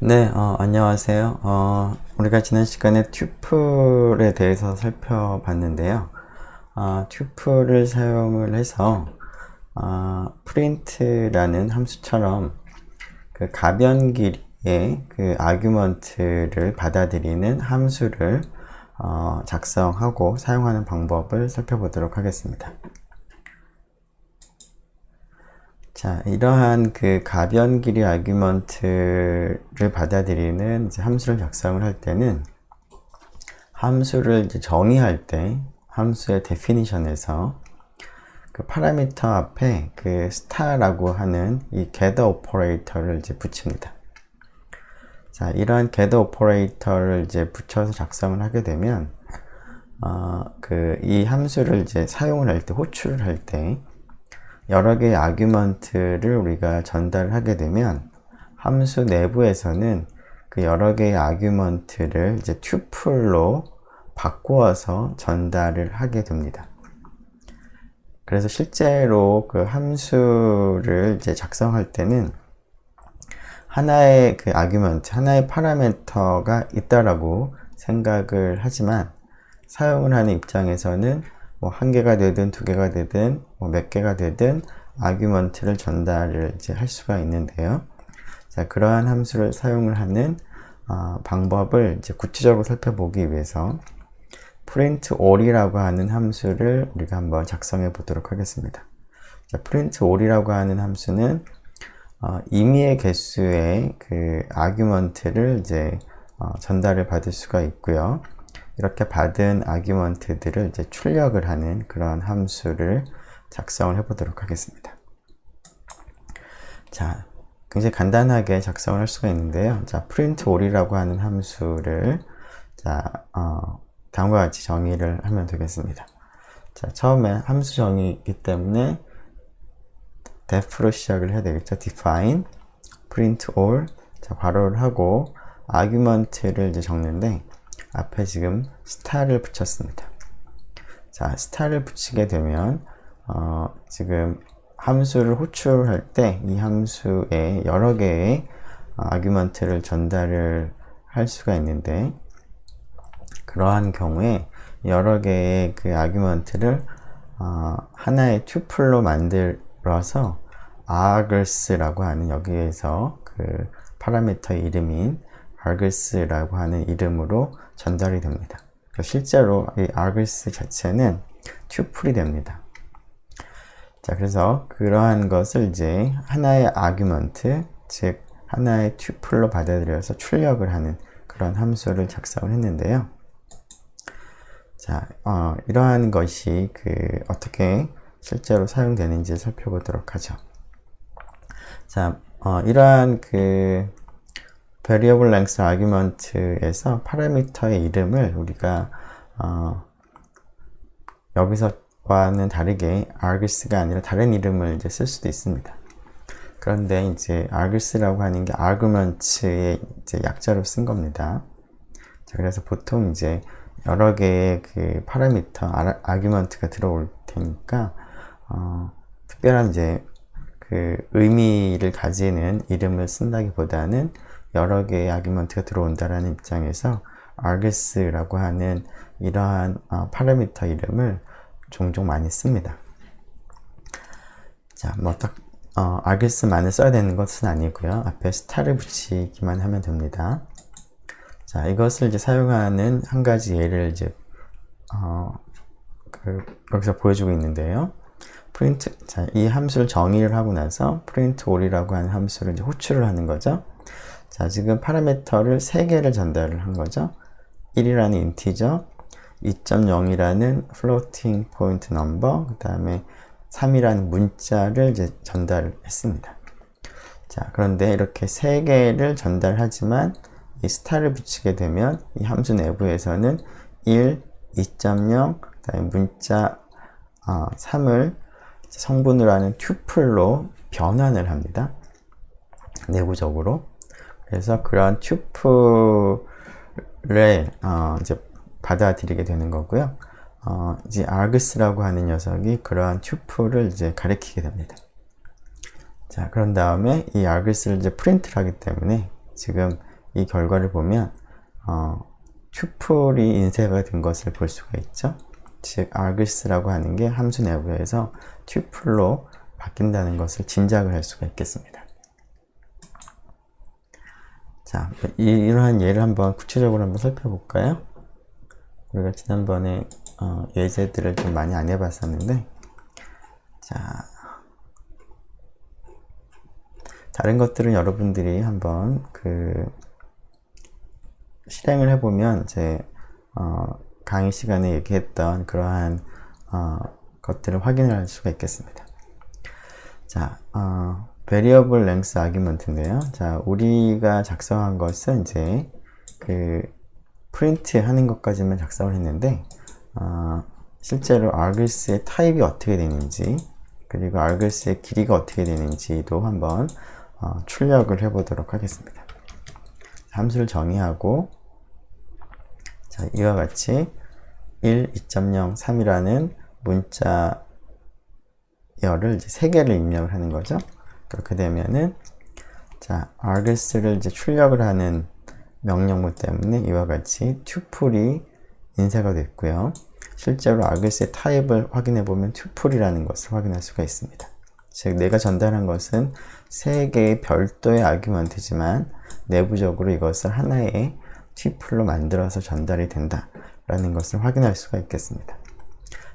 네, 안녕하세요. 우리가 지난 시간에 튜플에 대해서 살펴봤는데요. 튜플을 사용을 해서, print라는 함수처럼 그 가변 길이의 그 아규먼트를 받아들이는 함수를 작성하고 사용하는 방법을 살펴보도록 하겠습니다. 자, 이러한 그 가변 길이 아규먼트를 받아들이는 이제 함수를 작성을 할 때는 함수를 이제 정의할 때 함수의 데피니션에서 그 파라미터 앞에 그 star라고 하는 이 get 오퍼레이터를 이제 붙입니다. 자, 이러한 get 오퍼레이터를 이제 붙여서 작성을 하게 되면 이 함수를 이제 사용을 할 때, 호출을 할 때 여러 개의 아규먼트를 우리가 전달하게 되면 함수 내부에서는 그 여러 개의 아규먼트를 이제 튜플로 바꾸어서 전달을 하게 됩니다. 그래서 실제로 그 함수를 이제 작성할 때는 하나의 그 아규먼트, 하나의 파라미터가 있다라고 생각을 하지만 사용을 하는 입장에서는 뭐 한 개가 되든 두 개가 되든 뭐 몇 개가 되든 아규먼트를 전달을 이제 할 수가 있는데요. 자, 그러한 함수를 사용을 하는 방법을 이제 구체적으로 살펴보기 위해서 print all이라고 하는 함수를 우리가 한번 작성해 보도록 하겠습니다. 자, print all이라고 하는 함수는 임의의 개수의 그 아규먼트를 이제 전달을 받을 수가 있고요. 이렇게 받은 아규먼트들을 이제 출력을 하는 그런 함수를 작성을 해 보도록 하겠습니다. 자, 굉장히 간단하게 작성을 할 수가 있는데요. 자, print all이라고 하는 함수를 다음과 같이 정의를 하면 되겠습니다. 자, 처음에 함수 정의이기 때문에 def로 시작을 해야 되겠죠. define print all, 자, 괄호를 하고 아규먼트를 이제 적는데 앞에 지금 star를 붙였습니다. 자, star를 붙이게 되면 지금 함수를 호출할 때 이 함수에 여러 개의 아규먼트를 전달을 할 수가 있는데 그러한 경우에 여러 개의 그 아규먼트를 하나의 튜플로 만들어서 argus라고 하는 여기에서 그 파라미터 이름인 argus라고 하는 이름으로 전달이 됩니다. 실제로 이 argus 자체는 튜플이 됩니다. 자, 그래서 그러한 것을 이제 하나의 아규먼트, 즉 하나의 튜플로 받아들여서 출력을 하는 그런 함수를 작성을 했는데요. 자, 이러한 것이 어떻게 실제로 사용되는지 살펴보도록 하죠. 자, 이러한 variable length argument에서 파라미터의 이름을 우리가 여기서와는 다르게 argus가 아니라 다른 이름을 이제 쓸 수도 있습니다. 그런데 이제 argus라고 하는 게 arguments의 이제 약자로 쓴 겁니다. 자, 그래서 보통 이제 여러 개의 그 파라미터, 아규먼트가 들어올 테니까, 특별한 이제 그 의미를 가지는 이름을 쓴다기보다는 여러 개의 아규먼트가 들어온다라는 입장에서 argus라고 하는 이러한 파라미터 이름을 종종 많이 씁니다. 자, 뭐 딱, argus만을 써야 되는 것은 아니고요. 앞에 star를 붙이기만 하면 됩니다. 자, 이것을 이제 사용하는 한 가지 예를 이제 여기서 보여주고 있는데요. 자, 이 함수를 정의를 하고 나서 print all이라고 하는 함수를 이제 호출을 하는 거죠. 자, 지금 파라미터를 3개를 전달을 한 거죠. 1이라는 인티저, 2.0이라는 floating point number, 그 다음에 3이라는 문자를 이제 전달을 했습니다. 자, 그런데 이렇게 3개를 전달하지만 이 star를 붙이게 되면 이 함수 내부에서는 1, 2.0, 그다음에 문자 3을 성분으로 하는 튜플로 변환을 합니다. 내부적으로. 그래서 그러한 튜플을 이제 받아들이게 되는 거고요. 이제 argus라고 하는 녀석이 그러한 튜플을 이제 가리키게 됩니다. 자, 그런 다음에 이 argus를 이제 프린트를 하기 때문에 지금 이 결과를 보면 튜플이 인쇄가 된 것을 볼 수가 있죠. 즉 args라고 하는 게 함수 내부에서 튜플로 바뀐다는 것을 짐작을 할 수가 있겠습니다. 자, 이러한 예를 한번 구체적으로 한번 살펴볼까요? 우리가 지난번에 예제들을 좀 많이 안 해봤었는데, 자, 다른 것들은 여러분들이 한번 실행을 해보면 이제 강의 시간에 얘기했던 그러한 것들을 확인할 수가 있겠습니다. 자, variable length argument인데요. 자, 우리가 작성한 것은 이제 프린트 하는 것까지만 작성을 했는데, 실제로 argus의 타입이 어떻게 되는지, 그리고 argus의 길이가 어떻게 되는지도 한번 출력을 해보도록 하겠습니다. 함수를 정의하고, 자, 이와 같이 1, 2.0, 3이라는 문자 열을 이제 3개를 입력을 하는 거죠. 그렇게 되면은, 자, argus를 이제 출력을 하는 명령문 때문에 이와 같이 튜플이 인쇄가 됐고요. 실제로 argus의 타입을 확인해 보면 튜플이라는 것을 확인할 수가 있습니다. 즉, 내가 전달한 것은 3개의 별도의 아규먼트지만 내부적으로 이것을 하나의 튜플로 만들어서 전달이 된다라는 것을 확인할 수가 있겠습니다.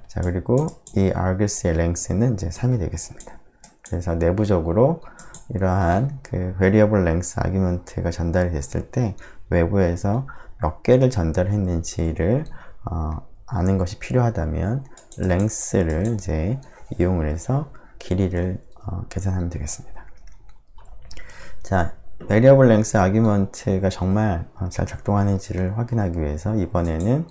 자, 그리고 이 argus의 length는 이제 3이 되겠습니다. 그래서 내부적으로 이러한 variable length argument가 전달이 됐을 때 외부에서 몇 개를 전달했는지를 아는 것이 필요하다면 length를 이제 이용을 해서 길이를 계산하면 되겠습니다. 자, variable length argument가 정말 잘 작동하는지를 확인하기 위해서 이번에는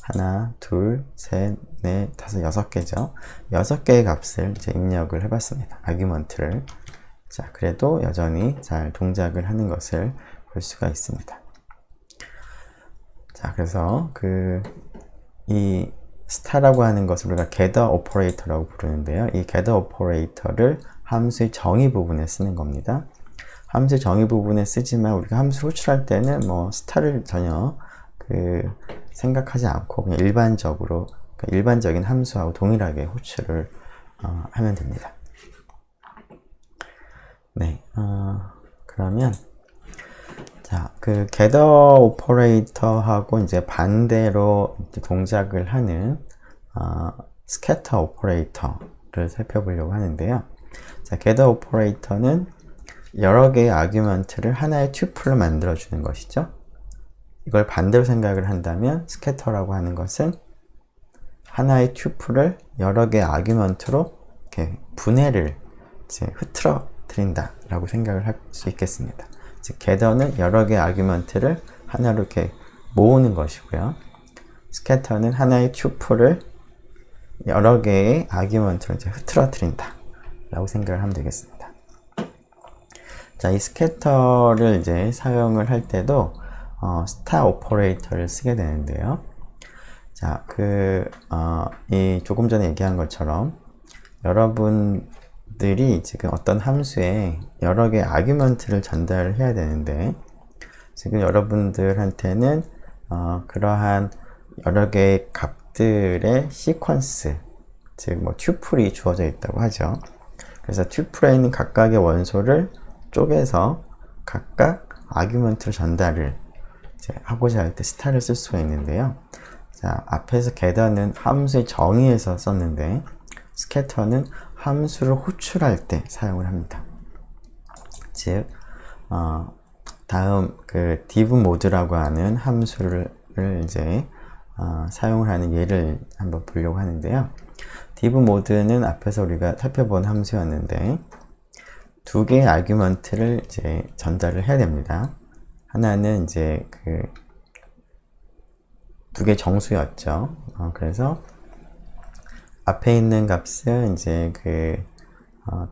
하나, 둘, 셋, 넷, 다섯, 6개죠. 6개의 값을 이제 입력을 해봤습니다. argument를. 자, 그래도 여전히 잘 동작을 하는 것을 볼 수가 있습니다. 자, 그래서 이 star라고 하는 것을 우리가 gather operator라고 부르는데요. 이 gather operator를 함수의 정의 부분에 쓰는 겁니다. 함수의 정의 부분에 쓰지만 우리가 함수를 호출할 때는 뭐 star를 전혀 생각하지 않고 그냥 일반적인 함수하고 동일하게 호출을 하면 됩니다. 네, 그러면 자, gather operator하고 이제 반대로 동작을 하는 scatter operator를 살펴보려고 하는데요. 자, gather operator는 여러 개의 아규먼트를 하나의 튜플로 만들어 주는 것이죠. 이걸 반대로 생각을 한다면 scatter라고 하는 것은 하나의 튜플을 여러 개의 아규먼트로 이렇게 분해를 이제 흐트러뜨린다라고 생각을 할 수 있겠습니다. 즉, gather는 여러 개의 아규먼트를 하나로 이렇게 모으는 것이고요. scatter는 하나의 튜플을 여러 개의 아규먼트로 이제 흐트러뜨린다라고 생각을 하면 되겠습니다. 자, 이 scatter를 이제 사용을 할 때도 star operator를 쓰게 되는데요. 자, 이 조금 전에 얘기한 것처럼 여러분들이 지금 어떤 함수에 여러 개의 아규먼트를 전달을 해야 되는데 지금 여러분들한테는 그러한 여러 개의 값들의 시퀀스, 즉 뭐 튜플이 주어져 있다고 하죠. 그래서 튜플에 있는 각각의 원소를 쪼개서 각각 아규먼트로 전달을 이제 하고자 할 때 star를 쓸 수가 있는데요. 자, 앞에서 gather는 함수의 정의에서 썼는데 scatter는 함수를 호출할 때 사용을 합니다. 즉, 다음 div mode라고 하는 함수를 이제 사용을 하는 예를 한번 보려고 하는데요. div mode는 앞에서 우리가 살펴본 함수였는데 두 개의 아규먼트를 이제 전달을 해야 됩니다. 하나는 이제 두 개의 정수였죠. 그래서 앞에 있는 값은 이제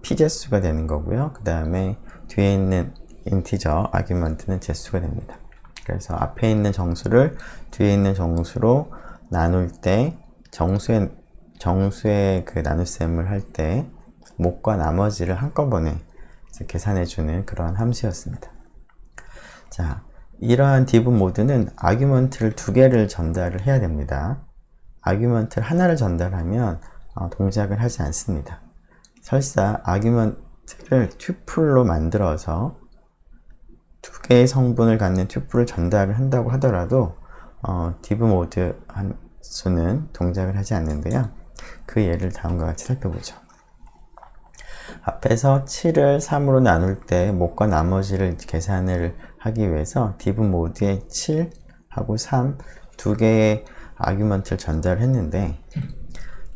p재수가 되는 거고요. 그 다음에 뒤에 있는 인티저 아규먼트는 재수가 됩니다. 그래서 앞에 있는 정수를 뒤에 있는 정수로 나눌 때 정수의 나눗셈을 할 때 목과 나머지를 한꺼번에 계산해 주는 그러한 함수였습니다. 자, 이러한 div 모드는 아규먼트를 두 개를 전달을 해야 됩니다. 아규먼트를 하나를 전달하면 동작을 하지 않습니다. 설사 아규먼트를 튜플로 만들어서 두 개의 성분을 갖는 튜플을 전달을 한다고 하더라도 div 모드 함수는 동작을 하지 않는데요. 그 예를 다음과 같이 살펴보죠. 앞에서 7을 3으로 나눌 때 못과 나머지를 계산을 하기 위해서 div 모드에 7하고 3 두 개의 아규먼트를 전달했는데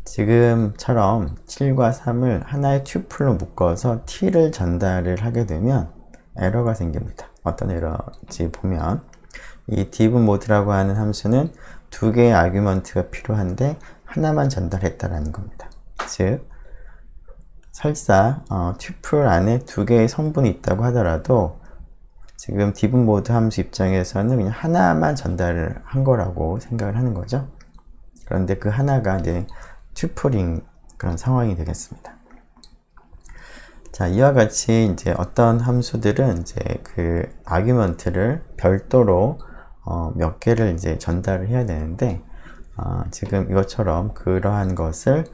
지금처럼 7과 3을 하나의 튜플로 묶어서 t를 전달을 하게 되면 에러가 생깁니다. 어떤 에러인지 보면 이 div 모드라고 하는 함수는 두 개의 아규먼트가 필요한데 하나만 전달했다라는 겁니다. 즉 설사 튜플 안에 두 개의 성분이 있다고 하더라도 지금 div 모드 함수 입장에서는 그냥 하나만 전달을 한 거라고 생각을 하는 거죠. 그런데 그 하나가 이제 튜플인 그런 상황이 되겠습니다. 자, 이와 같이 이제 어떤 함수들은 이제 그 아규먼트를 별도로 몇 개를 이제 전달을 해야 되는데 지금 이것처럼 그러한 것을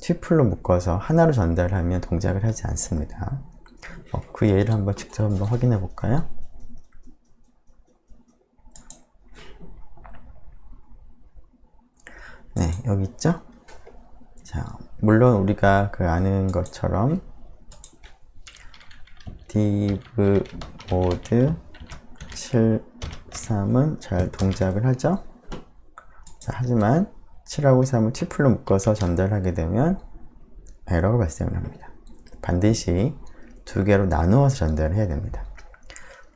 튜플로 묶어서 하나로 전달하면 동작을 하지 않습니다. 그 예를 한번 직접 한번 확인해 볼까요? 네, 여기 있죠? 자, 물론 우리가 그 아는 것처럼 div mode 7, 3은 잘 동작을 하죠? 자, 하지만 7하고 3을 튜플로 묶어서 전달하게 되면 에러가 발생을 합니다. 반드시 두 개로 나누어서 전달을 해야 됩니다.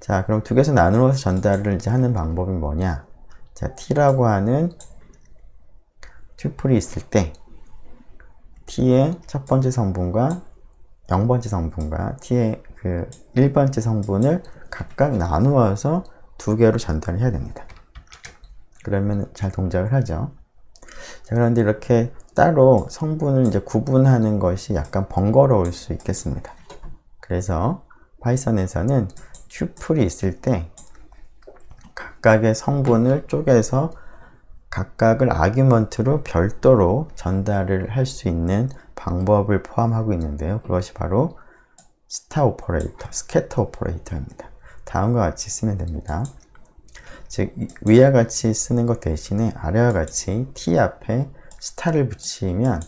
자, 그럼 두 개에서 나누어서 전달을 이제 하는 방법이 뭐냐? 자, t라고 하는 튜플이 있을 때 t의 첫 번째 성분과 0번째 성분과 t의 그 1번째 성분을 각각 나누어서 두 개로 전달을 해야 됩니다. 그러면 잘 동작을 하죠. 자, 그런데 이렇게 따로 성분을 이제 구분하는 것이 약간 번거로울 수 있겠습니다. 그래서 파이썬에서는 튜플이 있을 때 각각의 성분을 쪼개서 각각을 아규먼트로 별도로 전달을 할 수 있는 방법을 포함하고 있는데요. 그것이 바로 스타 오퍼레이터, 스캐터 오퍼레이터입니다. 다음과 같이 쓰면 됩니다. 즉 위와 같이 쓰는 것 대신에 아래와 같이 t 앞에 스타를 붙이면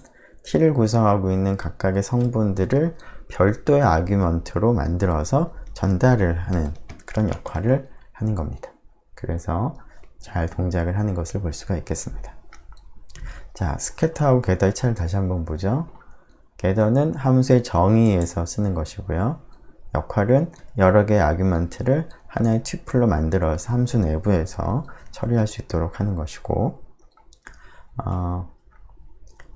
t를 구성하고 있는 각각의 성분들을 별도의 아규먼트로 만들어서 전달을 하는 그런 역할을 하는 겁니다. 그래서 잘 동작을 하는 것을 볼 수가 있겠습니다. 자, 스캐터하고 겟더의 차이를 다시 한번 보죠. 겟더는 함수의 정의에서 쓰는 것이고요. 역할은 여러 개의 아규먼트를 하나의 튜플로 만들어서 함수 내부에서 처리할 수 있도록 하는 것이고,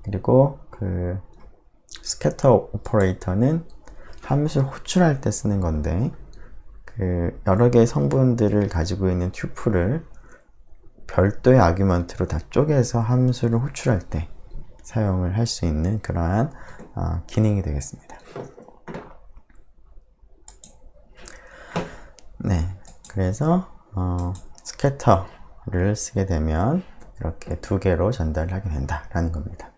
그리고 그 스캐터 오퍼레이터는 함수를 호출할 때 쓰는 건데, 그 여러 개의 성분들을 가지고 있는 튜플을 별도의 아규먼트로 다 쪼개서 함수를 호출할 때 사용을 할 수 있는 그러한 기능이 되겠습니다. 네, 그래서 스캐터를 쓰게 되면 이렇게 두 개로 전달을 하게 된다라는 겁니다.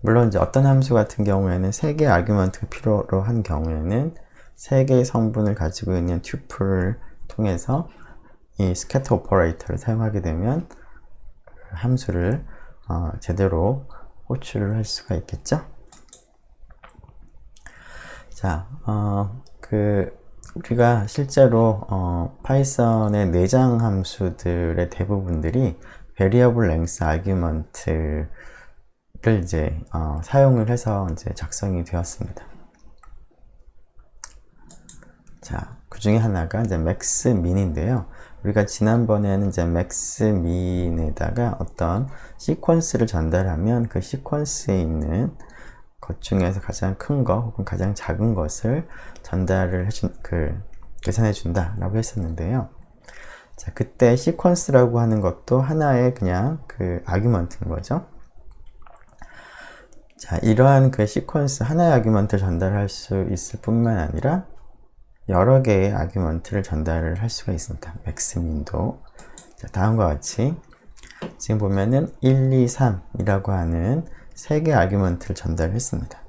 물론 이제 어떤 함수 같은 경우에는 세 개의 아규먼트가 필요로 한 경우에는 세 개의 성분을 가지고 있는 튜플을 통해서 이 스캐터 오퍼레이터를 사용하게 되면 함수를 제대로 호출을 할 수가 있겠죠. 자, 우리가 실제로 파이썬의 내장 함수들의 대부분들이 variable length argument를 이제 사용을 해서 이제 작성이 되었습니다. 자, 그 중에 하나가 이제 max min인데요. 우리가 지난번에는 이제 max min에다가 어떤 시퀀스를 전달하면 그 시퀀스에 있는 것 중에서 가장 큰 거 혹은 가장 작은 것을 전달을 계산해 준다라고 했었는데요. 자, 그때 시퀀스라고 하는 것도 하나의 그냥 그 아규먼트인 거죠. 자, 이러한 그 시퀀스 하나의 아규먼트를 전달할 수 있을 뿐만 아니라 여러 개의 아규먼트를 전달을 할 수가 있습니다. 맥스민도. 자, 다음과 같이 지금 보면은 1, 2, 3이라고 하는 3개의 아규먼트를 전달했습니다.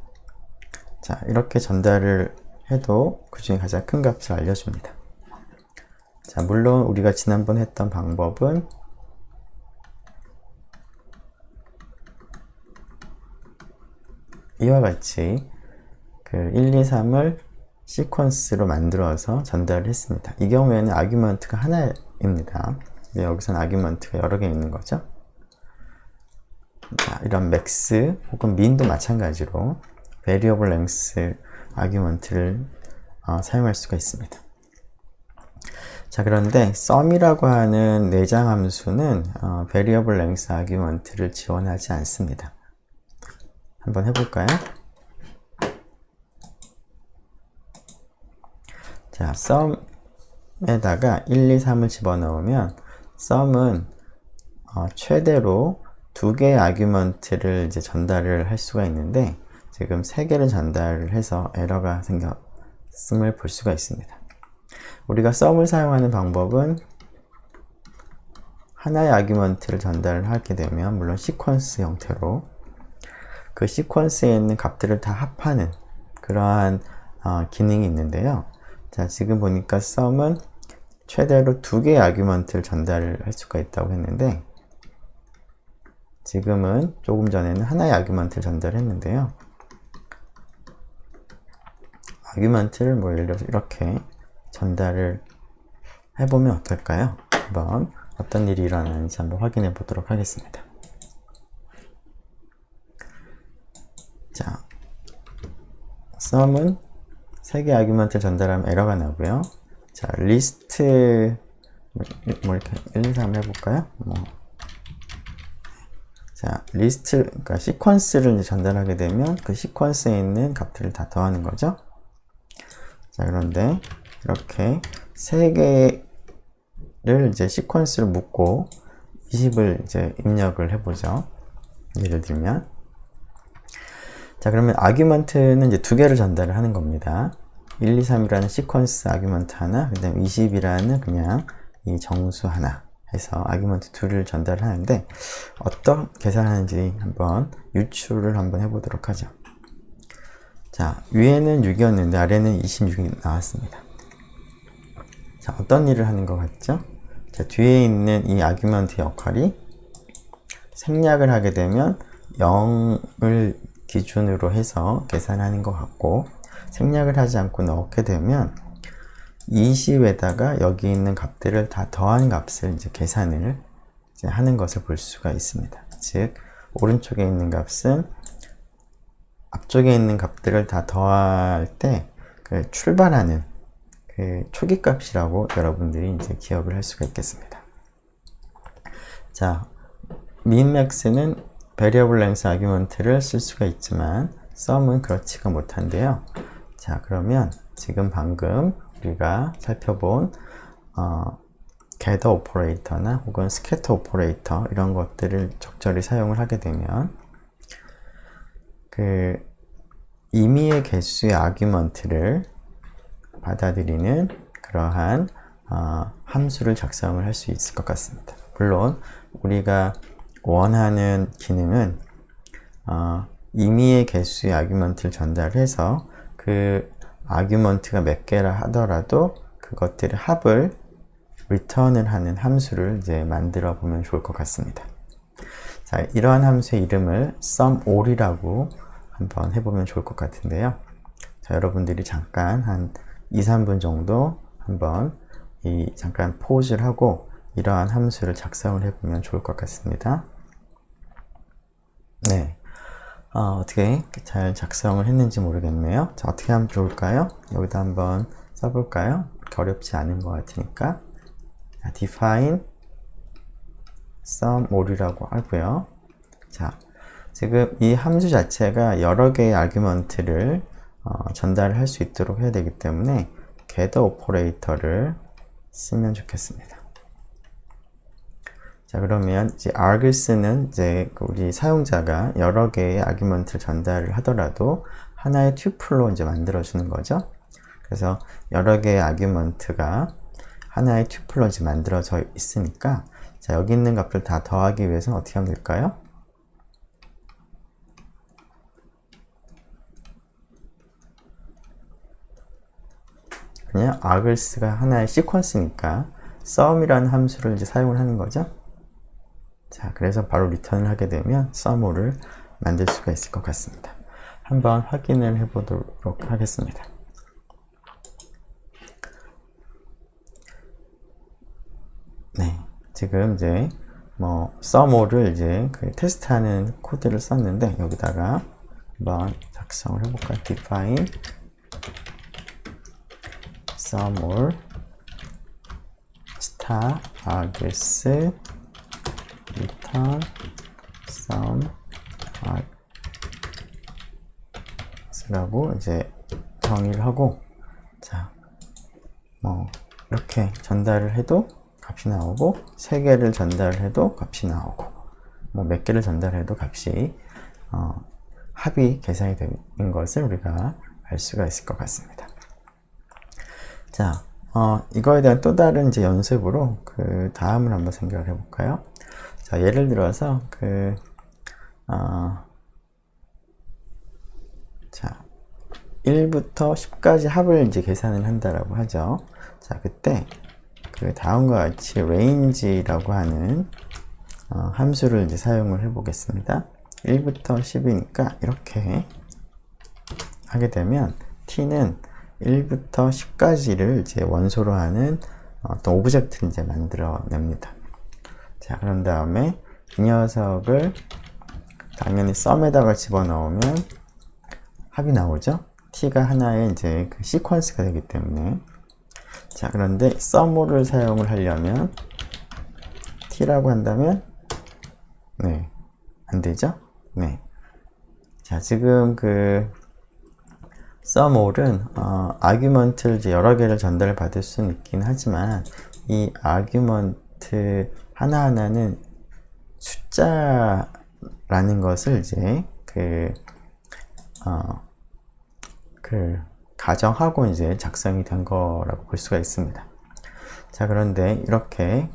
자, 이렇게 전달을 해도 그 중에 가장 큰 값을 알려줍니다. 자, 물론 우리가 지난번 했던 방법은 이와 같이 그 1, 2, 3을 시퀀스로 만들어서 전달을 했습니다. 이 경우에는 아규먼트가 하나입니다. 여기서는 아규먼트가 여러 개 있는 거죠. 자, 이런 맥스 혹은 민도 마찬가지로 variable length 아규먼트를 사용할 수가 있습니다. 자, 그런데 sum이라고 하는 내장 함수는 variable length 아규먼트를 지원하지 않습니다. 한번 해볼까요? 자, sum에다가 1, 2, 3을 집어넣으면 sum은 최대로 2개의 아규먼트를 이제 전달을 할 수가 있는데 지금 3개를 전달을 해서 에러가 생겼음을 볼 수가 있습니다. 우리가 sum을 사용하는 방법은 하나의 아규먼트를 전달을 하게 되면 물론 시퀀스 형태로 그 시퀀스에 있는 값들을 다 합하는 그러한 기능이 있는데요. 자, 지금 보니까 sum은 최대로 2개의 아규먼트를 전달을 할 수가 있다고 했는데 지금은 조금 전에는 하나의 아규먼트를 전달했는데요. 아규먼트를 뭐 예를 들어서 이렇게 전달을 해보면 어떨까요? 한번 어떤 일이 일어나는지 한번 확인해 보도록 하겠습니다. 자, sum은 3개의 아규먼트를 전달하면 에러가 나고요. 자, 리스트 뭐 이렇게 1, 2, 3 해볼까요? 자, 리스트, 그러니까 시퀀스를 이제 전달하게 되면 그 시퀀스에 있는 값들을 다 더하는 거죠. 자, 그런데 이렇게 3개를 이제 시퀀스로 묶고 20을 이제 입력을 해보죠. 예를 들면. 자, 그러면 아규먼트는 이제 2개를 전달을 하는 겁니다. 1, 2, 3이라는 시퀀스 아규먼트 하나, 그 다음에 20이라는 그냥 이 정수 하나 해서 아규먼트 2를 전달을 하는데 어떤 계산하는지 한번 유추를 한번 해보도록 하죠. 자, 위에는 6이었는데 아래는 26이 나왔습니다. 자, 어떤 일을 하는 것 같죠? 자, 뒤에 있는 이 아규먼트 역할이 생략을 하게 되면 0을 기준으로 해서 계산하는 것 같고 생략을 하지 않고 넣게 되면 20에다가 여기 있는 값들을 다 더한 값을 이제 계산을 이제 하는 것을 볼 수가 있습니다. 즉, 오른쪽에 있는 값은 앞쪽에 있는 값들을 다 더할 때 그 출발하는 그 초기 값이라고 여러분들이 이제 기억을 할 수가 있겠습니다. 자, minmax는 variable length 아규먼트를 쓸 수가 있지만 sum은 그렇지가 못한데요. 자, 그러면 지금 방금 우리가 살펴본 gather 오퍼레이터나 혹은 scatter 오퍼레이터 이런 것들을 적절히 사용을 하게 되면 그 임의의 개수의 아규먼트를 받아들이는 그러한 함수를 작성을 할 수 있을 것 같습니다. 물론 우리가 원하는 기능은 임의의 개수의 아규먼트를 전달해서 그 아규먼트가 몇 개라 하더라도 그것들의 합을 return을 하는 함수를 이제 만들어 보면 좋을 것 같습니다. 자, 이러한 함수의 이름을 sumAll이라고 한번 해보면 좋을 것 같은데요. 자, 여러분들이 잠깐 한 2, 3분 정도 한번 잠깐 포즈를 하고 이러한 함수를 작성을 해보면 좋을 것 같습니다. 네. 어떻게 잘 작성을 했는지 모르겠네요. 자, 어떻게 하면 좋을까요? 여기다 한번 써볼까요? 어렵지 않은 것 같으니까. 자, define sumAll이라고 하고요. 자, 지금 이 함수 자체가 여러 개의 아규먼트를 전달을 할 수 있도록 해야 되기 때문에 gather 오퍼레이터를 쓰면 좋겠습니다. 자, 그러면 이제 args는 이제 우리 사용자가 여러 개의 아규먼트를 전달을 하더라도 하나의 튜플로 이제 만들어주는 거죠. 그래서 여러 개의 아규먼트가 하나의 튜플로 이제 만들어져 있으니까, 자, 여기 있는 값들 다 더하기 위해서는 어떻게 하면 될까요? 그냥 args가 하나의 시퀀스니까 sum이라는 함수를 이제 사용을 하는 거죠. 자, 그래서 바로 리턴을 하게 되면 sum을 만들 수가 있을 것 같습니다. 한번 확인을 해 보도록 하겠습니다. 네, 지금 이제 뭐 sum를 이제 그 테스트하는 코드를 썼는데, 여기다가 한번 작성을 해볼까요? define sum을 star args return sum args라고 이제 정의를 하고, 자, 뭐 이렇게 전달을 해도 값이 나오고, 3개를 전달을 해도 값이 나오고, 뭐 몇 개를 전달해도 값이 합이 계산이 되는 것을 우리가 알 수가 있을 것 같습니다. 자, 이거에 대한 또 다른 이제 연습으로 그 다음을 한번 생각을 해볼까요? 자, 예를 들어서 자, 1부터 10까지 합을 이제 계산을 한다라고 하죠. 자, 그때 그 다음과 같이 range라고 하는 함수를 이제 사용을 해 보겠습니다. 1부터 10이니까 이렇게 하게 되면 t는 1부터 10까지를 이제 원소로 하는 어떤 오브젝트를 이제 만들어 냅니다. 자, 그런 다음에 이 녀석을 당연히 sum에다가 집어넣으면 합이 나오죠. t가 하나의 이제 그 시퀀스가 되기 때문에. 자, 그런데 sum을 사용을 하려면 t라고 한다면 네, 안 되죠? 네. 자, 지금 그 sumall은 아규먼트를 이제 여러 개를 전달 받을 수는 있긴 하지만, 이 아규먼트 하나하나는 숫자라는 것을 이제 가정하고 이제 작성이 된 거라고 볼 수가 있습니다. 자, 그런데 이렇게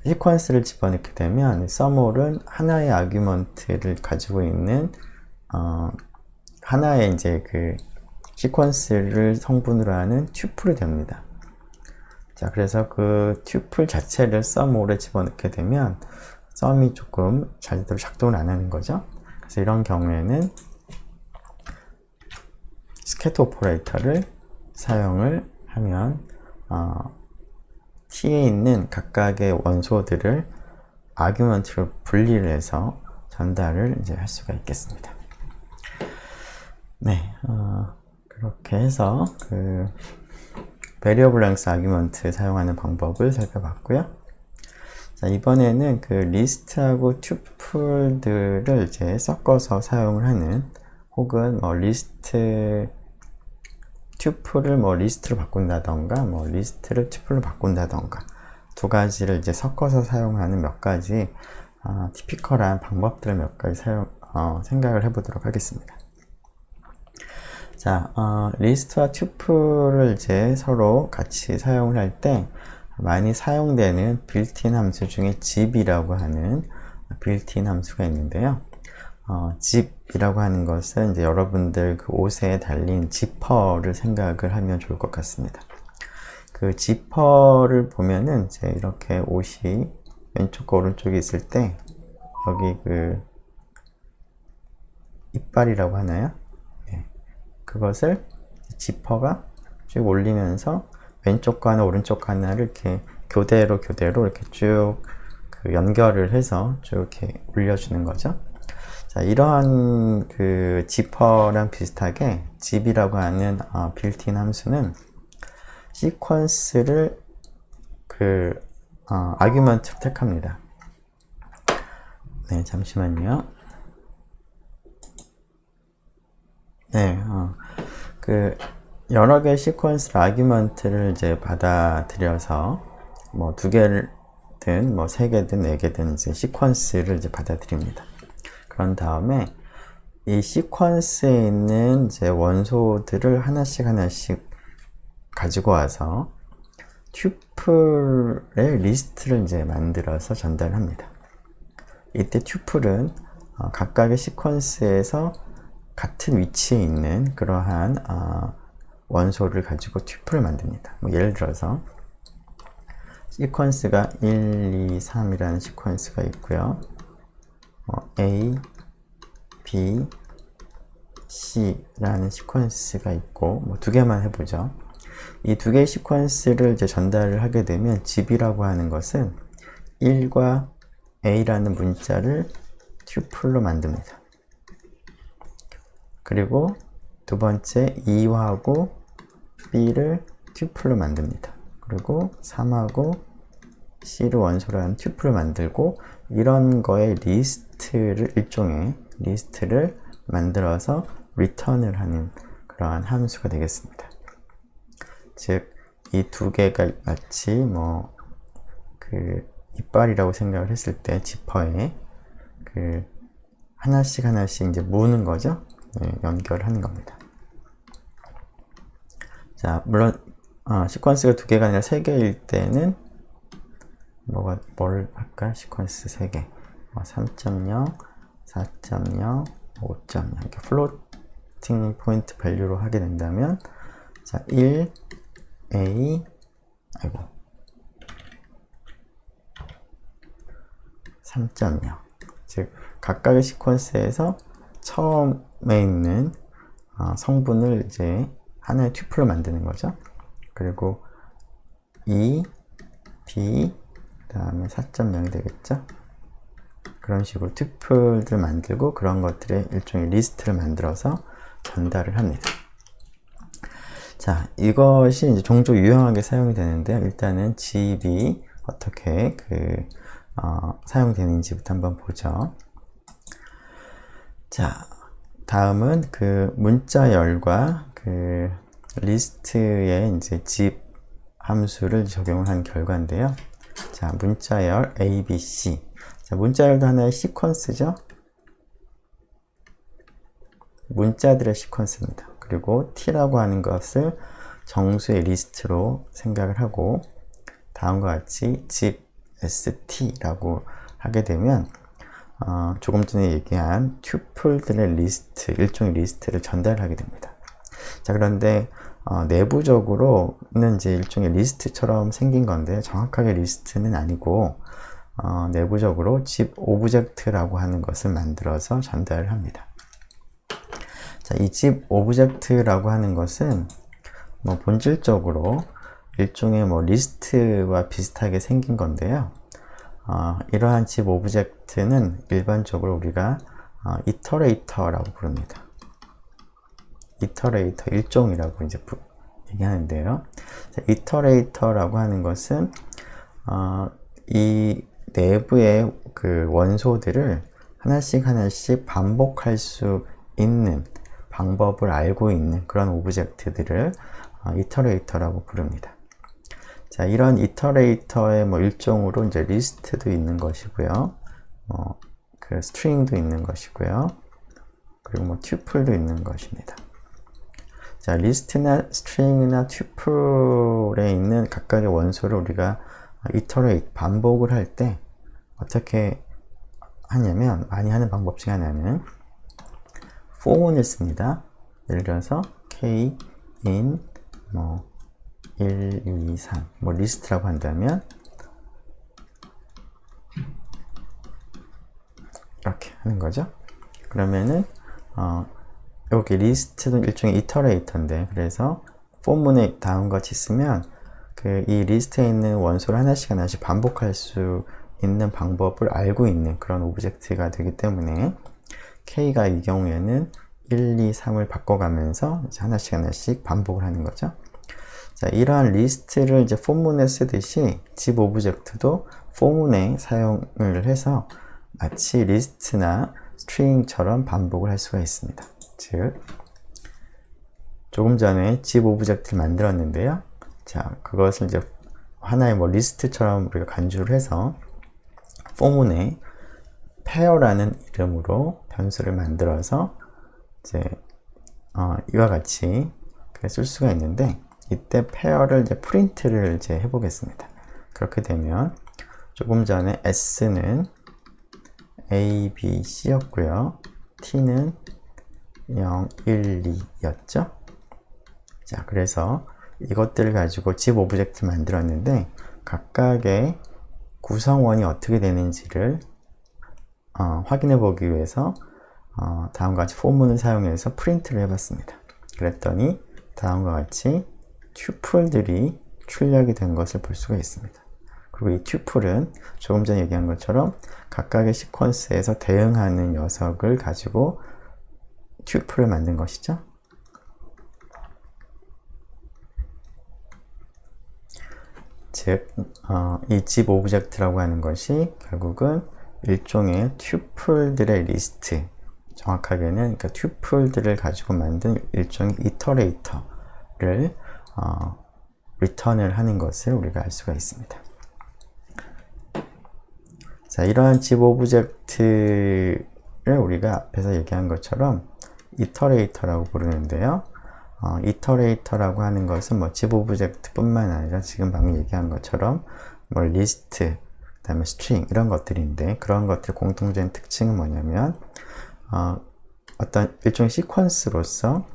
시퀀스를 집어넣게 되면 sumall은 하나의 아규먼트를 가지고 있는 하나의 이제 그 시퀀스를 성분으로 하는 튜플이 됩니다. 자, 그래서 그 튜플 자체를 sumall에 집어넣게 되면 sum이 조금 제대로 작동을 안 하는 거죠. 그래서 이런 경우에는 scatter 오퍼레이터를 사용을 하면 t에 있는 각각의 원소들을 아규먼트로 분리를 해서 전달을 이제 할 수가 있겠습니다. 네, 그렇게 해서 그 variable length 아규먼트 사용하는 방법을 살펴봤고요. 자, 이번에는 그 리스트하고 튜플들을 이제 섞어서 사용을 하는, 혹은 뭐 리스트 튜플을 뭐 리스트로 바꾼다던가, 뭐 리스트를 튜플로 바꾼다던가, 두 가지를 이제 섞어서 사용하는 몇 가지 티피컬한 방법들을 몇 가지 생각을 해보도록 하겠습니다. 자, 리스트와 튜플을 이제 서로 같이 사용을 할 때 많이 사용되는 빌트인 함수 중에 zip이라고 하는 빌트인 함수가 있는데요. zip이라고 하는 것은 이제 여러분들 그 옷에 달린 지퍼를 생각을 하면 좋을 것 같습니다. 그 지퍼를 보면은 이제 이렇게 옷이 왼쪽과 오른쪽에 있을 때 여기 그 이빨이라고 하나요? 네. 그것을 지퍼가 쭉 올리면서 왼쪽과 하나, 오른쪽 하나를 이렇게 교대로 이렇게 쭉 그 연결을 해서 쭉 이렇게 올려주는 거죠. 자, 이러한 그 지퍼랑 비슷하게 zip이라고 하는 빌트인 함수는 시퀀스를 아규먼트로 택합니다. 네, 잠시만요. 네, 여러 개의 시퀀스 아규먼트를 이제 받아들여서 뭐 2개든 뭐 3개든 4개든 이제 시퀀스를 이제 받아들입니다. 그런 다음에 이 시퀀스에 있는 이제 원소들을 하나씩 가지고 와서 튜플의 리스트를 이제 만들어서 전달합니다. 이때 튜플은 각각의 시퀀스에서 같은 위치에 있는 그러한 원소를 가지고 튜플을 만듭니다. 뭐 예를 들어서 시퀀스가 1, 2, 3이라는 시퀀스가 있고요. A, B, C라는 시퀀스가 있고 뭐 두 개만 해보죠. 이 두 개의 시퀀스를 이제 전달을 하게 되면 집이라고 하는 것은 1과 A라는 문자를 튜플로 만듭니다. 그리고 두 번째 2하고 B를 튜플로 만듭니다. 그리고 3하고 C를 원소로 하는 튜플을 만들고 이런 거의 리스트를 일종의 리스트를 만들어서 리턴을 하는 그러한 함수가 되겠습니다. 즉, 이 두 개가 마치 뭐 그 이빨이라고 생각을 했을 때 지퍼에 그 하나씩 이제 모으는 거죠. 네, 연결하는 겁니다. 자, 물론 시퀀스가 두 개가 아니라 세 개일 때는 뭘 할까? 시퀀스 세 개. 3.0, 4.0, 5.0 이렇게 플로팅 포인트 밸류로 하게 된다면 자, 1, A, 3.0 즉 각각의 시퀀스에서 처음에 있는 성분을 이제 하나의 튜플로 만드는 거죠. 그리고 2, B, 그 다음에 4.0이 되겠죠. 그런 식으로 튜플들 만들고 그런 것들의 일종의 리스트를 만들어서 전달을 합니다. 자, 이것이 이제 종종 유용하게 사용이 되는데요. 일단은 집이 어떻게 사용되는지부터 한번 보죠. 자, 다음은 그 문자열과 그 리스트에 이제 집 함수를 적용을 한 결과인데요. 자, 문자열 ABC. 자, 문자열도 하나의 시퀀스죠. 문자들의 시퀀스입니다. 그리고 T라고 하는 것을 정수의 리스트로 생각을 하고 다음과 같이 집 ST라고 하게 되면 조금 전에 얘기한 튜플들의 리스트, 일종의 리스트를 전달하게 됩니다. 자, 그런데 내부적으로는 이제 일종의 리스트처럼 생긴 건데 정확하게 리스트는 아니고 내부적으로 집 오브젝트라고 하는 것을 만들어서 전달을 합니다. 자, 이 집 오브젝트라고 하는 것은 뭐 본질적으로 일종의 뭐 리스트와 비슷하게 생긴 건데요. 이러한 집 오브젝트는 일반적으로 우리가 이터레이터라고 부릅니다. 이터레이터 일종이라고 이제 얘기하는데요. 이터레이터라고 하는 것은 이 내부의 그 원소들을 하나씩 반복할 수 있는 방법을 알고 있는 그런 오브젝트들을 이터레이터라고 부릅니다. 자, 이런 이터레이터의 뭐 일종으로 이제 리스트도 있는 것이고요. 그 스트링도 있는 것이고요. 그리고 뭐 튜플도 있는 것입니다. 자, 리스트나 스트링이나 튜플에 있는 각각의 원소를 우리가 이터레이트, 반복을 할 때 어떻게 하냐면 많이 하는 방법 중에 하나는 for문을 씁니다. 예를 들어서 k in 1, 2, 3 리스트라고 한다면 이렇게 하는 거죠. 그러면은 여기 리스트는 일종의 이터레이터인데 그래서 for문에 다음과 같이 쓰면 이 리스트에 있는 원소를 하나씩 반복할 수 있는 방법을 알고 있는 그런 오브젝트가 되기 때문에 K가 이 경우에는 1, 2, 3을 바꿔가면서 이제 하나씩 반복을 하는 거죠. 자, 이러한 리스트를 이제 for문에 쓰듯이 집 오브젝트도 for문에 사용을 해서 마치 리스트나 스트링처럼 반복을 할 수가 있습니다. 즉, 조금 전에 집 오브젝트를 만들었는데요. 자, 그것을 이제 하나의 뭐 리스트처럼 우리가 간주를 해서 for문에 pair라는 이름으로 변수를 만들어서 이제 이와 같이 쓸 수가 있는데, 이때 페어를 이제 프린트를 이제 해보겠습니다. 그렇게 되면 조금 전에 S는 A, B, C였고요. T는 0, 1, 2였죠. 자, 그래서 이것들을 가지고 집 오브젝트를 만들었는데, 각각의 구성원이 어떻게 되는지를 확인해 보기 위해서 다음과 같이 포문을 사용해서 프린트를 해봤습니다. 그랬더니 다음과 같이 튜플들이 출력이 된 것을 볼 수가 있습니다. 그리고 이 튜플은 조금 전에 얘기한 것처럼 각각의 시퀀스에서 대응하는 녀석을 가지고 튜플을 만든 것이죠. 즉, 이 집 오브젝트라고 하는 것이 결국은 일종의 튜플들의 리스트, 정확하게는 그러니까 튜플들을 가지고 만든 일종의 이터레이터를 리턴을 하는 것을 우리가 알 수가 있습니다. 자, 이러한 집 오브젝트를 우리가 앞에서 얘기한 것처럼 이터레이터라고 부르는데요. 이터레이터라고 하는 것은 뭐 집 오브젝트 뿐만 아니라 지금 방금 얘기한 것처럼 뭐 리스트, 그 다음에 스트링 이런 것들인데, 그런 것들의 공통적인 특징은 뭐냐면 어떤 일종의 시퀀스로서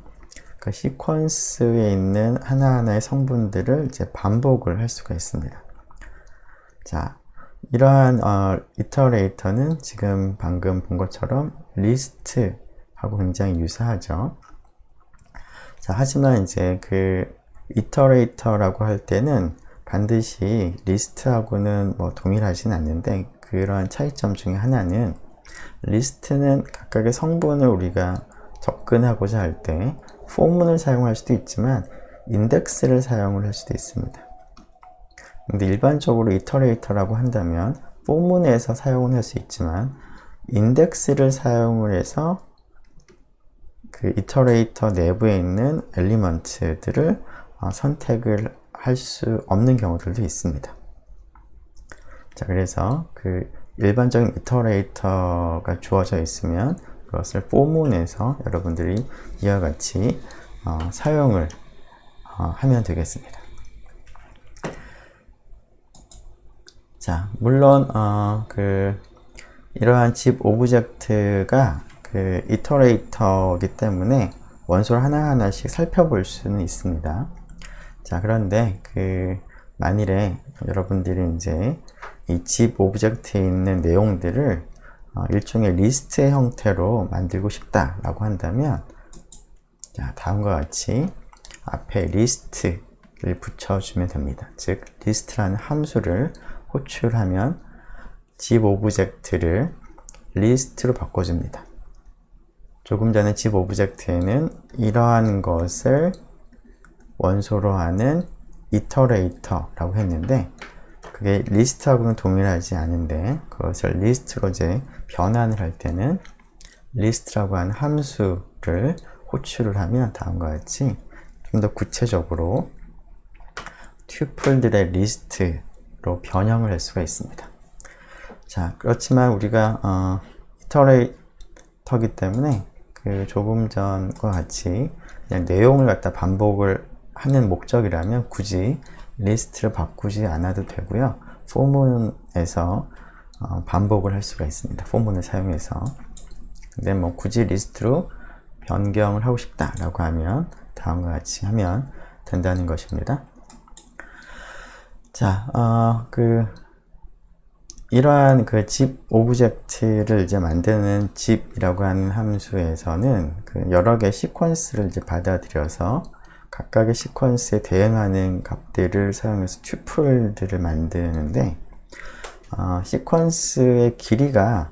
그 시퀀스에 있는 하나하나의 성분들을 이제 반복을 할 수가 있습니다. 자, 이러한 이터레이터는 지금 방금 본 것처럼 리스트하고 굉장히 유사하죠. 자, 하지만 이제 그 이터레이터라고 할 때는 반드시 리스트하고는 뭐 동일하진 않는데, 그러한 차이점 중에 하나는 리스트는 각각의 성분을 우리가 접근하고자 할 때 포문을 사용할 수도 있지만 인덱스를 사용을 할 수도 있습니다. 근데 일반적으로 이터레이터라고 한다면 포문에서 사용을 할 수 있지만 인덱스를 사용을 해서 그 이터레이터 내부에 있는 엘리먼트들을 선택을 할 수 없는 경우들도 있습니다. 자, 그래서 그 일반적인 이터레이터가 주어져 있으면 그것을 포문에서 여러분들이 이와 같이 사용을 하면 되겠습니다. 자, 물론 이러한 집 오브젝트가 그 이터레이터이기 때문에 원소를 하나하나씩 살펴볼 수는 있습니다. 자, 그런데 만일에 여러분들이 이제 이 집 오브젝트에 있는 내용들을 일종의 리스트의 형태로 만들고 싶다라고 한다면, 자, 다음과 같이 앞에 리스트를 붙여주면 됩니다. 즉, 리스트라는 함수를 호출하면 집 오브젝트를 리스트로 바꿔줍니다. 조금 전에 집 오브젝트에는 이러한 것을 원소로 하는 이터레이터라고 했는데, 그게 리스트하고는 동일하지 않은데, 그것을 리스트로 이제 변환을 할 때는 리스트라고 하는 함수를 호출을 하면 다음과 같이 좀 더 구체적으로 튜플들의 리스트로 변형을 할 수가 있습니다. 자, 그렇지만 우리가 이터레이터이기 때문에 조금 전과 같이 그냥 내용을 갖다 반복을 하는 목적이라면 굳이 리스트를 바꾸지 않아도 되고요. 포문에서 반복을 할 수가 있습니다. 포문을 사용해서. 근데 뭐 굳이 리스트로 변경을 하고 싶다라고 하면 다음과 같이 하면 된다는 것입니다. 자, 이러한 집 오브젝트를 이제 만드는 집이라고 하는 함수에서는 여러 개의 시퀀스를 이제 받아들여서 각각의 시퀀스에 대응하는 값들을 사용해서 튜플들을 만드는데, 시퀀스의 길이가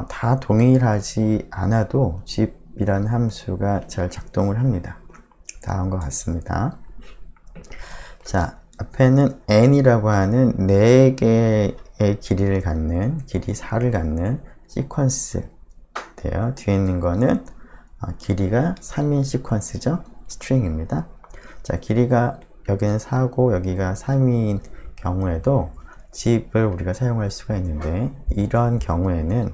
다 동일하지 않아도 집이라는 함수가 잘 작동을 합니다. 다음과 같습니다. 자, 앞에는 n이라고 하는 4개의 길이를 갖는, 길이 4를 갖는 시퀀스인데요. 뒤에 있는 거는 길이가 3인 시퀀스죠. 스트링입니다. 자, 길이가 여기는 4고 여기가 3인 경우에도 집을 우리가 사용할 수가 있는데, 이런 경우에는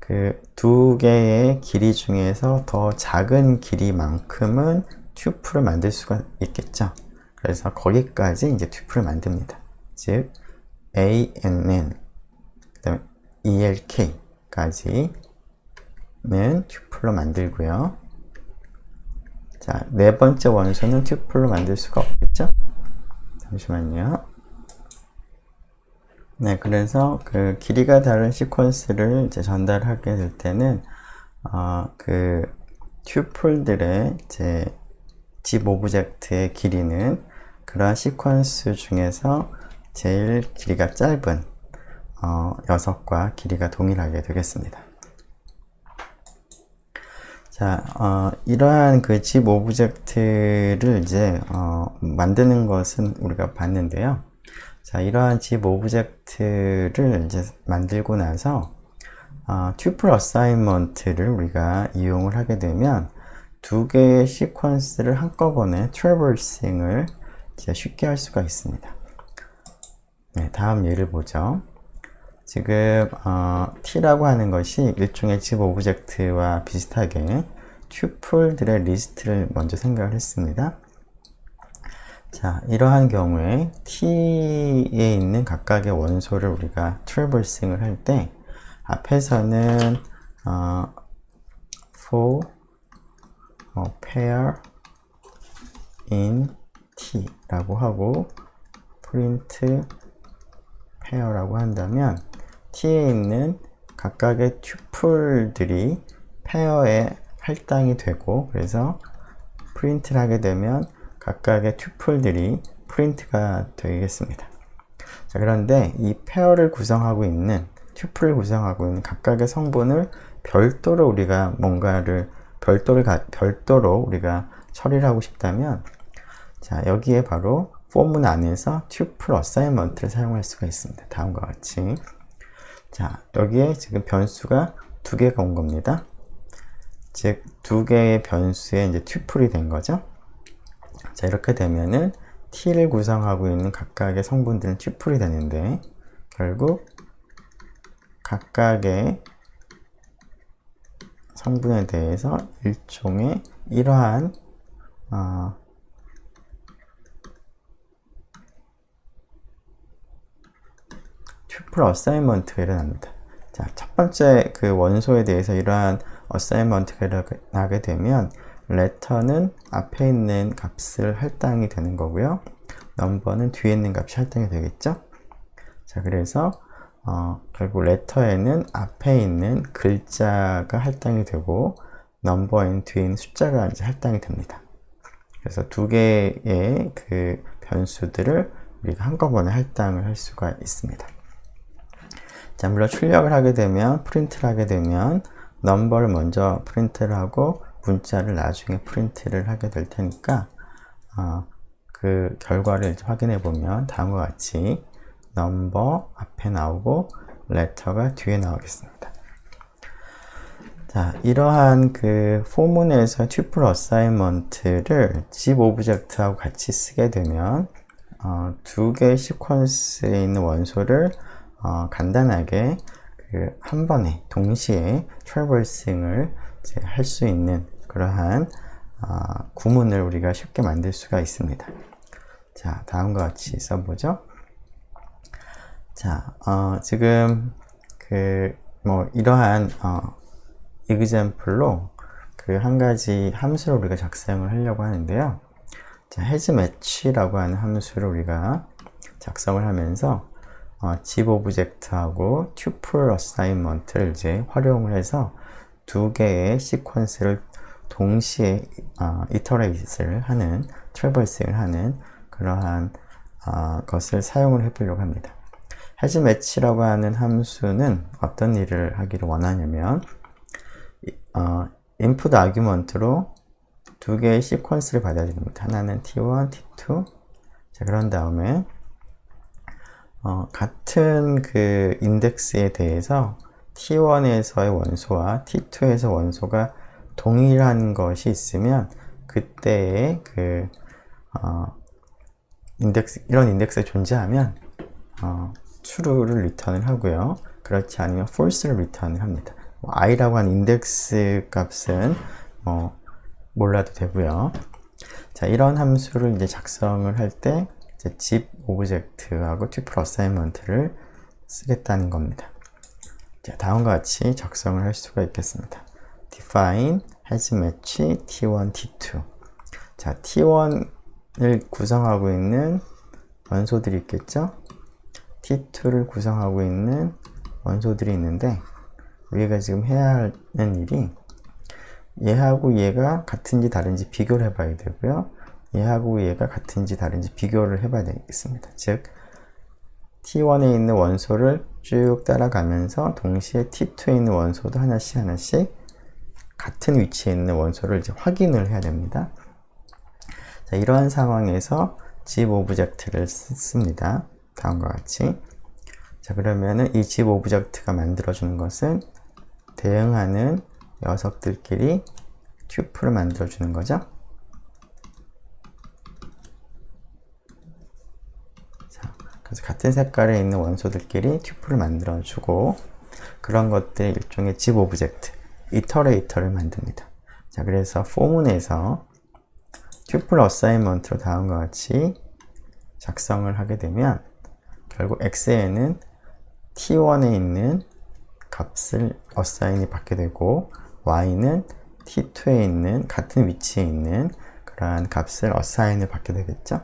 그 두 개의 길이 중에서 더 작은 길이만큼은 튜플을 만들 수가 있겠죠. 그래서 거기까지 이제 튜플을 만듭니다. 즉 ANN 그다음에 ELK까지는 튜플로 만들고요. 자, 네 번째 원소는 튜플로 만들 수가 없겠죠? 잠시만요. 네, 그래서 그 길이가 다른 시퀀스를 이제 전달하게 될 때는 그 튜플들의 이제 집 오브젝트의 길이는 그러한 시퀀스 중에서 제일 길이가 짧은 녀석과 길이가 동일하게 되겠습니다. 자, 이러한 그 집 오브젝트를 이제 만드는 것은 우리가 봤는데요. 자, 이러한 집 오브젝트를 이제 만들고 나서 튜플 어사인먼트를 우리가 이용을 하게 되면 두 개의 시퀀스를 한꺼번에 트래버싱을 이제 쉽게 할 수가 있습니다. 네, 다음 예를 보죠. 지금 T라고 하는 것이 일종의 집 오브젝트와 비슷하게 튜플들의 리스트를 먼저 생각을 했습니다. 자, 이러한 경우에 T에 있는 각각의 원소를 우리가 트래버싱을 할 때 앞에서는 for pair in T라고 하고 print pair라고 한다면 T에 있는 각각의 튜플들이 페어에 할당이 되고 그래서 프린트를 하게 되면 각각의 튜플들이 프린트가 되겠습니다. 자, 그런데 이 페어를 구성하고 있는 튜플을 구성하고 있는 각각의 성분을 별도로 우리가 뭔가를 별도로 우리가 처리를 하고 싶다면 자, 여기에 바로 포문 안에서 튜플 어사인먼트를 사용할 수가 있습니다. 다음과 같이 자, 여기에 지금 변수가 두 개가 온 겁니다. 즉, 두 개의 변수에 이제 튜플이 된 거죠. 자, 이렇게 되면은 T를 구성하고 있는 각각의 성분들은 튜플이 되는데 결국 각각의 성분에 대해서 일종의 이러한 튜플 어사인먼트가 일어납니다. 자, 첫 번째 그 원소에 대해서 이러한 어사인먼트가 일어나게 되면 letter는 앞에 있는 값을 할당이 되는 거고요. 넘버는 뒤에 있는 값이 할당이 되겠죠. 자, 그래서 결국 letter에는 앞에 있는 글자가 할당이 되고 넘버에는 뒤에 있는 숫자가 이제 할당이 됩니다. 그래서 두 개의 그 변수들을 우리가 한꺼번에 할당을 할 수가 있습니다. 자, 물론 출력을 하게 되면 프린트를 하게 되면 넘버를 먼저 프린트를 하고 문자를 나중에 프린트를 하게 될 테니까 그 결과를 확인해 보면 다음과 같이 넘버 앞에 나오고 letter가 뒤에 나오겠습니다. 자, 이러한 그 포문에서 튜플 어사인먼트를 집 오브젝트하고 같이 쓰게 되면 두 개의 시퀀스에 있는 원소를 간단하게 그 한 번에 동시에 트래버싱을 할 수 있는 그러한 구문을 우리가 쉽게 만들 수가 있습니다. 자, 다음과 같이 써보죠. 자, 지금 그 뭐 이러한 example로 그 한 가지 함수를 우리가 작성을 하려고 하는데요. 자, hasMatch라고 하는 함수를 우리가 작성을 하면서 집 오브젝트하고 튜플 어사인먼트를 이제 활용을 해서 두 개의 시퀀스를 동시에 이터레이트를 하는 트래버싱을 하는 그러한 것을 사용을 해보려고 합니다. hasMatch라고 하는 함수는 어떤 일을 하기를 원하냐면 인풋 아규먼트로 두 개의 시퀀스를 받아야 됩니다. 하나는 t1, t2. 자, 그런 다음에 같은 그 인덱스에 대해서 t1에서의 원소와 t2에서 원소가 동일한 것이 있으면 그때의 그 이런 인덱스가 존재하면 true를 리턴을 하고요. 그렇지 않으면 false를 리턴을 합니다. i라고 하는 인덱스 값은 몰라도 되고요. 자, 이런 함수를 이제 작성을 할 때 집 오브젝트하고 tuple 어사인먼트를 쓰겠다는 겁니다. 자, 다음과 같이 작성을 할 수가 있겠습니다. define has match t1, t2. 자, t1을 구성하고 있는 원소들이 있겠죠? t2를 구성하고 있는 원소들이 있는데, 우리가 지금 해야 하는 일이 얘하고 얘가 같은지 다른지 비교를 해봐야 되고요. 얘하고 얘가 같은지 다른지 비교를 해봐야 되겠습니다. 즉, T1에 있는 원소를 쭉 따라가면서 동시에 T2에 있는 원소도 하나씩 같은 위치에 있는 원소를 이제 확인을 해야 됩니다. 자, 이러한 상황에서 집 오브젝트를 씁니다. 다음과 같이. 자, 그러면은 이 집 오브젝트가 만들어주는 것은 대응하는 녀석들끼리 튜플을 만들어주는 거죠. 자, 그래서 같은 색깔에 있는 원소들끼리 튜플을 만들어주고, 그런 것들이 일종의 집 오브젝트, 이터레이터를 만듭니다. 자, 그래서 포문에서 튜플 어사인먼트로 다음과 같이 작성을 하게 되면 결국 x에는 t1에 있는 값을 어사인이 받게 되고, y는 t2에 있는 같은 위치에 있는 그러한 값을 어사인을 받게 되겠죠.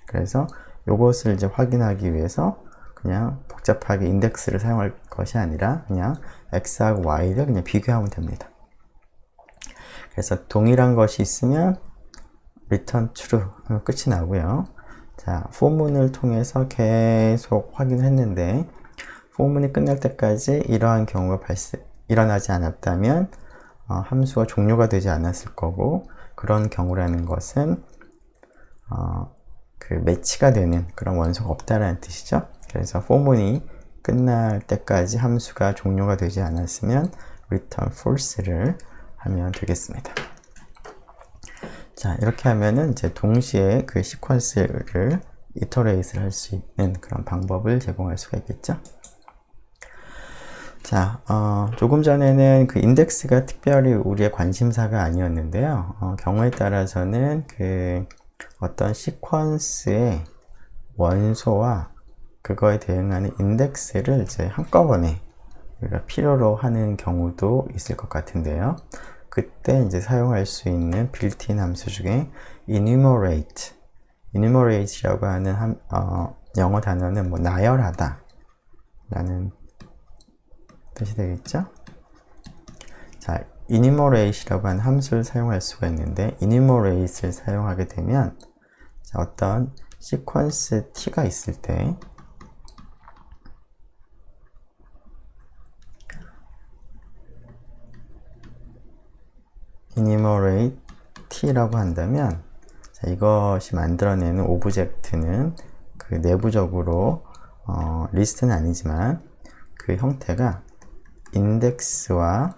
그래서 이것을 이제 확인하기 위해서 그냥 복잡하게 인덱스를 사용할 것이 아니라 그냥 x하고 y를 그냥 비교하면 됩니다. 그래서 동일한 것이 있으면 return true 하면 끝이 나고요. 자, 포문을 통해서 계속 확인했는데 포문이 끝날 때까지 이러한 경우가 일어나지 않았다면 함수가 종료가 되지 않았을 거고, 그런 경우라는 것은 그 매치가 되는 그런 원소가 없다라는 뜻이죠. 그래서 포문이 끝날 때까지 함수가 종료가 되지 않았으면 return false를 하면 되겠습니다. 자, 이렇게 하면은 이제 동시에 그 시퀀스를 이터레이트를 할 수 있는 그런 방법을 제공할 수가 있겠죠. 자, 조금 전에는 그 인덱스가 특별히 우리의 관심사가 아니었는데요. 경우에 따라서는 그 어떤 시퀀스의 원소와 그거에 대응하는 인덱스를 이제 한꺼번에 우리가 필요로 하는 경우도 있을 것 같은데요. 그때 이제 사용할 수 있는 빌트인 함수 중에 enumerate이라고 하는 영어 단어는 나열하다 라는 뜻이 되겠죠? 자, enumerate이라고 하는 함수를 사용할 수가 있는데, enumerate를 사용하게 되면 자, 어떤 시퀀스 t가 있을 때 enumerate t라고 한다면, 자, 이것이 만들어내는 오브젝트는 그 내부적으로 리스트는 아니지만 그 형태가 인덱스와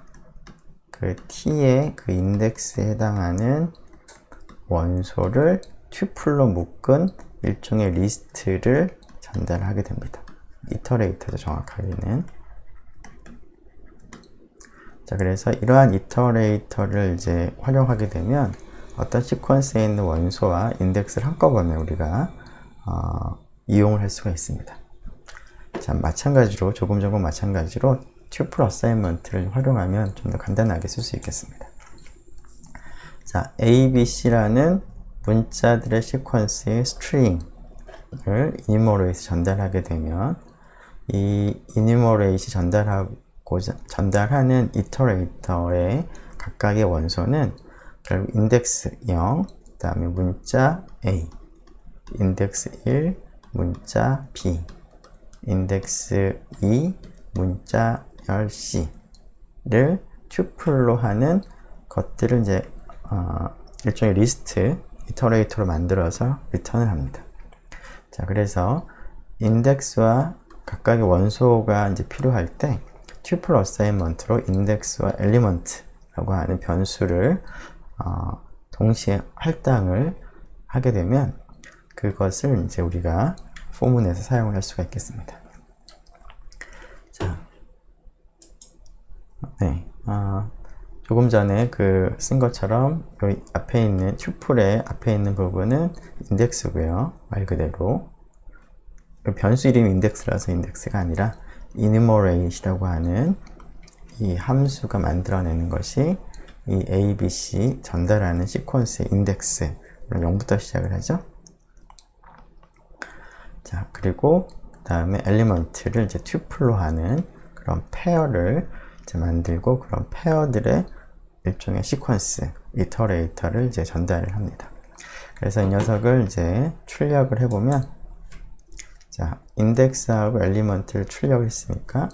그 t의 그 인덱스에 해당하는 원소를 튜플로 묶은 일종의 리스트를 전달하게 됩니다. 이터레이터죠, 정확하게는. 자, 그래서 이러한 이터레이터를 이제 활용하게 되면 어떤 시퀀스에 있는 원소와 인덱스를 한꺼번에 우리가 이용을 할 수가 있습니다. 자, 마찬가지로 조금 마찬가지로 tuple 어사인먼트를 활용하면 좀 더 간단하게 쓸 수 있겠습니다. 자, A, B, C라는 문자들의 시퀀스의 string을 enumerate 전달하게 되면 이 enumerate 전달하는 이터레이터의 각각의 원소는 결국 인덱스 0, 그 다음에 문자 A, 인덱스 1, 문자 B, 인덱스 2, 문자 열 C를 튜플로 하는 것들을 이제 일종의 리스트, 이터레이터로 만들어서 리턴을 합니다. 자, 그래서 인덱스와 각각의 원소가 이제 필요할 때 tuple 어사인먼트로 인덱스와 엘리먼트라고 하는 변수를 동시에 할당을 하게 되면 그것을 이제 우리가 포문에서 사용을 할 수가 있겠습니다. 자, 네, 조금 전에 쓴 것처럼 여기 앞에 있는 튜플의 앞에 있는 부분은 인덱스고요. 말 그대로 변수 이름이 인덱스라서 인덱스가 아니라 enumerate이라고 하는 이 함수가 만들어내는 것이 이 A, B, C 전달하는 시퀀스의 인덱스, 0부터 시작을 하죠. 자, 그리고 그 다음에 엘리먼트를 이제 튜플로 하는 그런 페어를 이제 만들고 그런 페어들의 일종의 시퀀스, 이터레이터를 이제 전달을 합니다. 그래서 이 녀석을 이제 출력을 해보면, 자, 인덱스하고 엘리먼트를 출력했으니까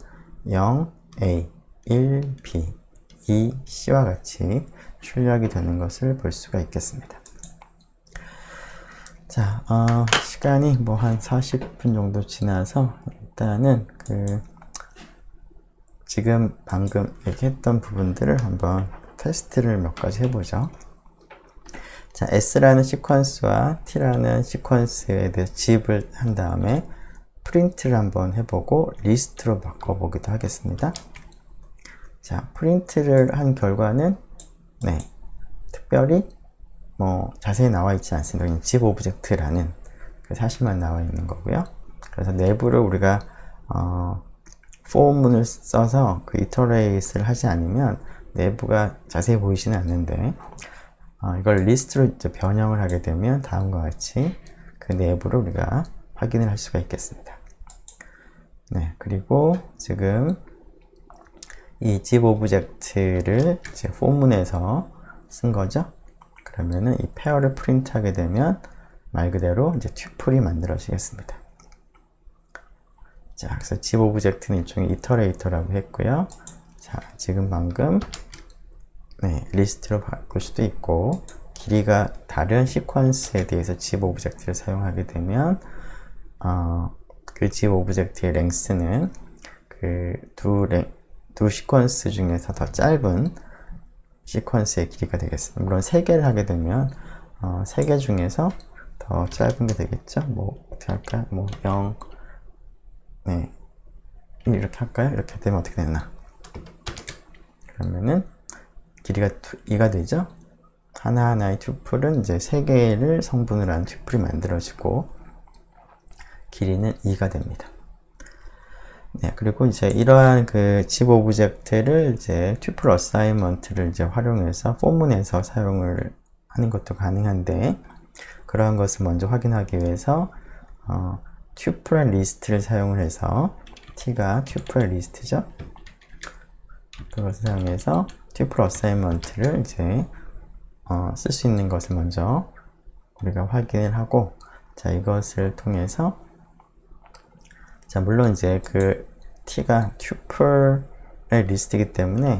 0, A, 1, B, 2, C와 같이 출력이 되는 것을 볼 수가 있겠습니다. 자, 시간이 뭐 한 40분 정도 지나서 일단은 지금 방금 얘기했던 부분들을 한번 테스트를 몇 가지 해보죠. 자, S라는 시퀀스와 T라는 시퀀스에 대해 지입을 한 다음에 프린트를 한번 해보고 리스트로 바꿔보기도 하겠습니다. 자, 프린트를 한 결과는 네, 특별히 뭐 자세히 나와 있지 않습니다. 그냥 지입 오브젝트라는 그 사실만 나와 있는 거고요. 그래서 내부를 우리가 포문을 써서 그 이터레이트를 하지 않으면 내부가 자세히 보이지는 않는데 이걸 리스트로 이제 변형을 하게 되면 다음과 같이 그 내부를 우리가 확인을 할 수가 있겠습니다. 네, 그리고 지금 이 지입 오브젝트를 이제 포문에서 쓴 거죠. 그러면은 이 페어를 프린트하게 되면 말 그대로 이제 튜플이 만들어지겠습니다. 자, 그래서 지입 오브젝트는 일종의 이터레이터라고 했고요. 자, 지금 방금 네, 리스트로 바꿀 수도 있고 길이가 다른 시퀀스에 대해서 지입 오브젝트를 사용하게 되면 그 지입 오브젝트의 랭스는 그 두 시퀀스 중에서 더 짧은 시퀀스의 길이가 되겠습니다. 물론 3개를 하게 되면 3개 중에서 더 짧은 게 되겠죠. 뭐 어떻게 할까요? 뭐 0, 네, 이렇게 할까요? 이렇게 되면 어떻게 되나? 그러면은 길이가 2가 되죠. 하나하나의 튜플은 이제 3개를 성분을 한 튜플이 만들어지고 길이는 2가 됩니다. 네, 그리고 이제 이러한 그 지입 오브젝트를 이제 튜플 어사인먼트를 이제 활용해서 포문에서 사용을 하는 것도 가능한데 그러한 것을 먼저 확인하기 위해서 튜플 리스트를 사용을 해서 T가 튜플 리스트죠. 그것을 사용해서 튜플 어사인먼트를 이제 쓸 수 있는 것을 먼저 우리가 확인을 하고 자 이것을 통해서 자 물론 이제 그 T가 튜플의 리스트이기 때문에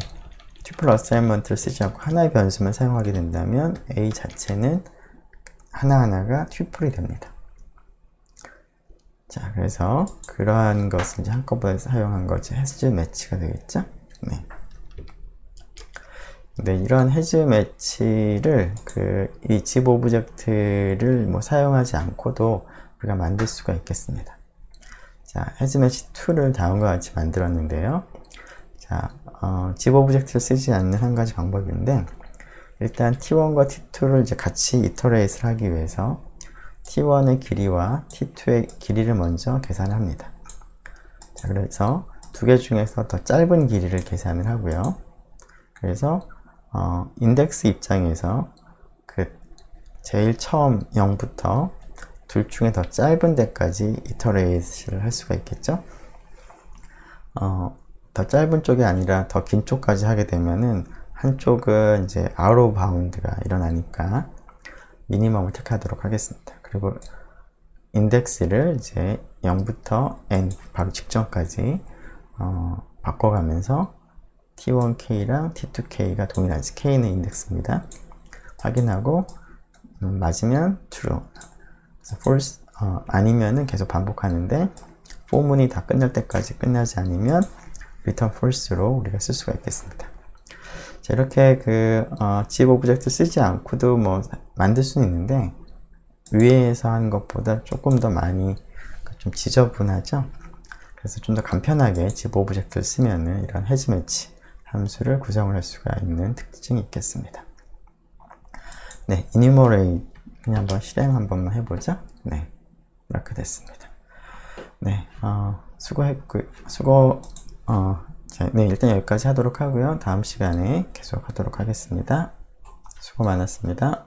튜플 어사인먼트를 쓰지 않고 하나의 변수만 사용하게 된다면 A 자체는 하나하나가 튜플이 됩니다. 자 그래서 그러한 것을 이제 한꺼번에 사용한 것이 해즈 매치가 되겠죠. 네. 네, 이런 해즈 매치를 이 지입 오브젝트를 뭐 사용하지 않고도 우리가 만들 수가 있겠습니다. 자, 해즈 매치 2를 다음과 같이 만들었는데요. 자, 지입 오브젝트를 쓰지 않는 한 가지 방법인데 일단 T1과 T2를 이제 같이 이터레이트를 하기 위해서 T1의 길이와 T2의 길이를 먼저 계산을 합니다. 자, 그래서 두 개 중에서 더 짧은 길이를 계산을 하고요. 그래서 인덱스 입장에서 제일 처음 0부터 둘 중에 더 짧은 데까지 이터레이트를 할 수가 있겠죠. 더 짧은 쪽이 아니라 더 긴 쪽까지 하게 되면은 한쪽은 이제 아웃 오브 바운드가 일어나니까 미니멈을 택하도록 하겠습니다. 그리고 인덱스를 이제 0부터 n 바로 직전까지 바꿔가면서 T1K랑 T2K가 동일한지 K는 인덱스입니다. 확인하고 맞으면 true, false, 아니면은 계속 반복하는데 포문이 다 끝날 때까지 끝나지 않으면 return false로 우리가 쓸 수가 있겠습니다. 자, 이렇게 지입 오브젝트 쓰지 않고도 뭐 만들 수는 있는데 위에서 하는 것보다 조금 더 많이 좀 지저분하죠. 그래서 좀 더 간편하게 지입 오브젝트를 쓰면은 이런 해즈 매치 함수를 구성을 할 수가 있는 특징이 있겠습니다. 네, enumerate 그냥 한번 실행 한 번만 해보죠. 네, 이렇게 됐습니다. 네, 네, 일단 여기까지 하도록 하고요. 다음 시간에 계속 하도록 하겠습니다. 수고 많았습니다.